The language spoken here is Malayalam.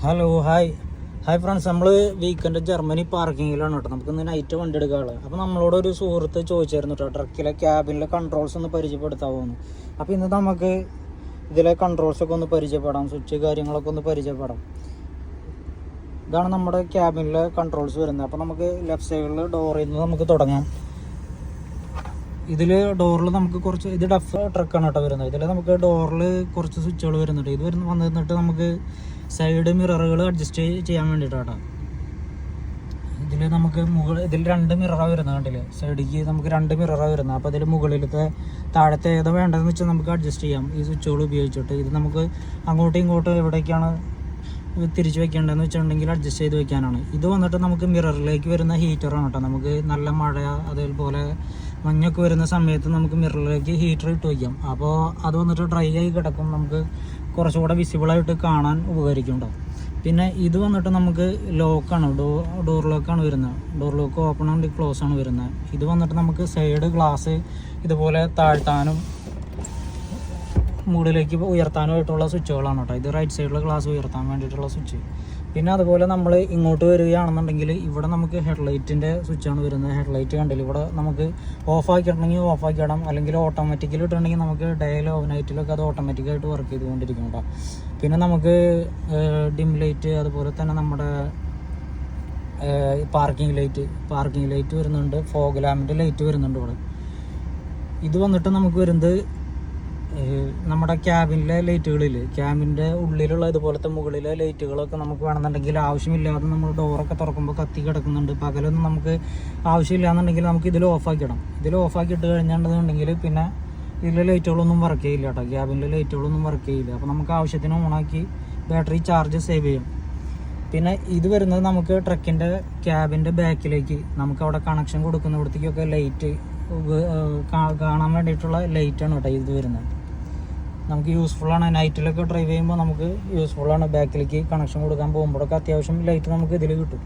Hello hi friends. നമ്മൾ വീക്കെൻഡ് ജർമ്മനി പാർക്കിങ്ങിലാണ് കേട്ടോ. നമുക്കിന്ന് നൈറ്റ് വണ്ടി എടുക്കാനുള്ളത്. അപ്പോൾ നമ്മളോടൊരു സുഹൃത്ത് ചോദിച്ചായിരുന്നു കേട്ടോ, ട്രക്കിലെ ക്യാബിനിലെ കൺട്രോൾസ് ഒന്ന് പരിചയപ്പെടുത്താവുമെന്ന്. അപ്പോൾ ഇന്ന് നമുക്ക് ഇതിലെ കൺട്രോൾസൊക്കെ ഒന്ന് പരിചയപ്പെടാം, സ്വിച്ച് കാര്യങ്ങളൊക്കെ ഒന്ന് പരിചയപ്പെടാം. ഇതാണ് നമ്മുടെ ക്യാബിനിലെ കൺട്രോൾസ് വരുന്നത്. അപ്പോൾ നമുക്ക് ലെഫ്റ്റ് സൈഡിൽ ഡോറിൽ നിന്ന് നമുക്ക് തുടങ്ങാം. ഇതിൽ ഡോറിൽ നമുക്ക് കുറച്ച്, ഇത് ഡഫ് ട്രക്കാണ് കേട്ടോ വരുന്നത്. ഇതിൽ നമുക്ക് ഡോറിൽ കുറച്ച് സ്വിച്ചുകൾ വരുന്നുണ്ട്. ഇത് വന്നിട്ട് നമുക്ക് സൈഡ് മിററുകൾ അഡ്ജസ്റ്റ് ചെയ്യാൻ വേണ്ടിയിട്ടാണ്. ഇതിൽ നമുക്ക് ഇതിൽ 2 മിററാണ് വരുന്നത്. കണ്ടില്ലേ, സൈഡിലേക്ക് നമുക്ക് 2 മിററാണ് വരുന്നത്. അപ്പോൾ അതിൽ മുകളിലത്തെ താഴത്തെ ഏതോ വേണ്ടതെന്ന് വെച്ചാൽ നമുക്ക് അഡ്ജസ്റ്റ് ചെയ്യാം ഈ സ്വിച്ചുകൾ ഉപയോഗിച്ചിട്ട്. ഇത് നമുക്ക് അങ്ങോട്ടും ഇങ്ങോട്ടും എവിടേക്കാണ് തിരിച്ച് വെക്കേണ്ടതെന്ന് വെച്ചിട്ടുണ്ടെങ്കിൽ അഡ്ജസ്റ്റ് ചെയ്ത് വെക്കാനാണ്. ഇത് വന്നിട്ട് നമുക്ക് മിററിലേക്ക് വരുന്ന ഹീറ്ററാണ് കേട്ടോ. നമുക്ക് നല്ല മഴ അതേപോലെ മഞ്ഞൊക്കെ വരുന്ന സമയത്ത് നമുക്ക് മിററിലേക്ക് ഹീറ്റർ ഇട്ട് വയ്ക്കാം. അപ്പോൾ അത് വന്നിട്ട് ഡ്രൈ ആയി കിടക്കും, നമുക്ക് കുറച്ചുകൂടെ വിസിബിളായിട്ട് കാണാൻ ഉപകരിക്കുന്നുണ്ടാവും. പിന്നെ ഇത് വന്നിട്ട് നമുക്ക് ലോക്കാണ്, ഡോർ ലോക്കാണ് വരുന്നത്. Door lock open and close ആണ് വരുന്നത്. ഇത് വന്നിട്ട് നമുക്ക് സൈഡ് ഗ്ലാസ് ഇതുപോലെ താഴ്ത്താനും മുകളിലേക്ക് ഉയർത്താനുമായിട്ടുള്ള സ്വിച്ചുകളാണ് കേട്ടോ. ഇത് റൈറ്റ് സൈഡിലെ ഗ്ലാസ് ഉയർത്താൻ വേണ്ടിയിട്ടുള്ള സ്വിച്ച്. പിന്നെ അതുപോലെ നമ്മൾ ഇങ്ങോട്ട് വരികയാണെന്നുണ്ടെങ്കിൽ ഇവിടെ നമുക്ക് ഹെഡ്ലൈറ്റിൻ്റെ സ്വിച്ചാണ് വരുന്നത്. ഹെഡ്ലൈറ്റ് കണ്ടില്ല, ഇവിടെ നമുക്ക് ഓഫാക്കിയിട്ടുണ്ടെങ്കിൽ ഓഫാക്കിയിടാം, അല്ലെങ്കിൽ ഓട്ടോമാറ്റിക്കലി ഇട്ടുണ്ടെങ്കിൽ നമുക്ക് ഡേയിലോ നൈറ്റിലൊക്കെ അത് ഓട്ടോമാറ്റിക്കായിട്ട് വർക്ക് ചെയ്തുകൊണ്ടിരിക്കും കേട്ടോ. പിന്നെ നമുക്ക് ഡിം ലൈറ്റ്, അതുപോലെ തന്നെ നമ്മുടെ പാർക്കിംഗ് ലൈറ്റ് വരുന്നുണ്ട്. ഫോഗ് ലാമ്പിൻ്റെ ലൈറ്റ് വരുന്നുണ്ട് ഇവിടെ. ഇത് വന്നിട്ട് നമുക്ക് വരുന്നത് നമ്മുടെ ക്യാബിനിലെ ലൈറ്റുകളില്ലേ, ക്യാബിൻ്റെ ഉള്ളിലുള്ള ഇതുപോലത്തെ മുകളിലെ ലൈറ്റുകളൊക്കെ നമുക്ക് വേണമെന്നുണ്ടെങ്കിൽ ആവശ്യമില്ലാതെ നമ്മൾ ഡോറൊക്കെ തുറക്കുമ്പോൾ കത്തി കിടക്കുന്നുണ്ട്. പകലൊന്നും നമുക്ക് ആവശ്യമില്ലാന്നുണ്ടെങ്കിൽ നമുക്ക് ഇതിൽ ഓഫാക്കിയിടാം. ഇതിൽ ഓഫാക്കിയിട്ട് കഴിഞ്ഞിട്ടുണ്ടെങ്കിൽ പിന്നെ ഇതിലെ ലൈറ്റുകളൊന്നും വർക്ക് ചെയ്യില്ല കേട്ടോ. ക്യാബിനിലെ ലൈറ്റുകളൊന്നും വർക്ക് ചെയ്യില്ല. അപ്പോൾ നമുക്ക് ആവശ്യത്തിന് ഓണാക്കി ബാറ്ററി ചാർജ് സേവ് ചെയ്യും. പിന്നെ ഇത് വരുന്നത് നമുക്ക് ട്രക്കിൻ്റെ ക്യാബിൻ്റെ ബാക്കിലേക്ക് നമുക്ക് അവിടെ കണക്ഷൻ കൊടുക്കുന്നിടത്തേക്കൊക്കെ ലൈറ്റ് കാണാൻ വേണ്ടിയിട്ടുള്ള ലൈറ്റാണ് കേട്ടോ ഇത് വരുന്നത്. നമുക്ക് യൂസ്ഫുള്ളാണ്. നൈറ്റിലൊക്കെ ഡ്രൈവ് ചെയ്യുമ്പോൾ നമുക്ക് യൂസ്ഫുള്ളാണ്. ബാക്കിലേക്ക് കണക്ഷൻ കൊടുക്കാൻ പോകുമ്പോഴൊക്കെ അത്യാവശ്യം ലൈറ്റ് നമുക്ക് ഇതിൽ കിട്ടും.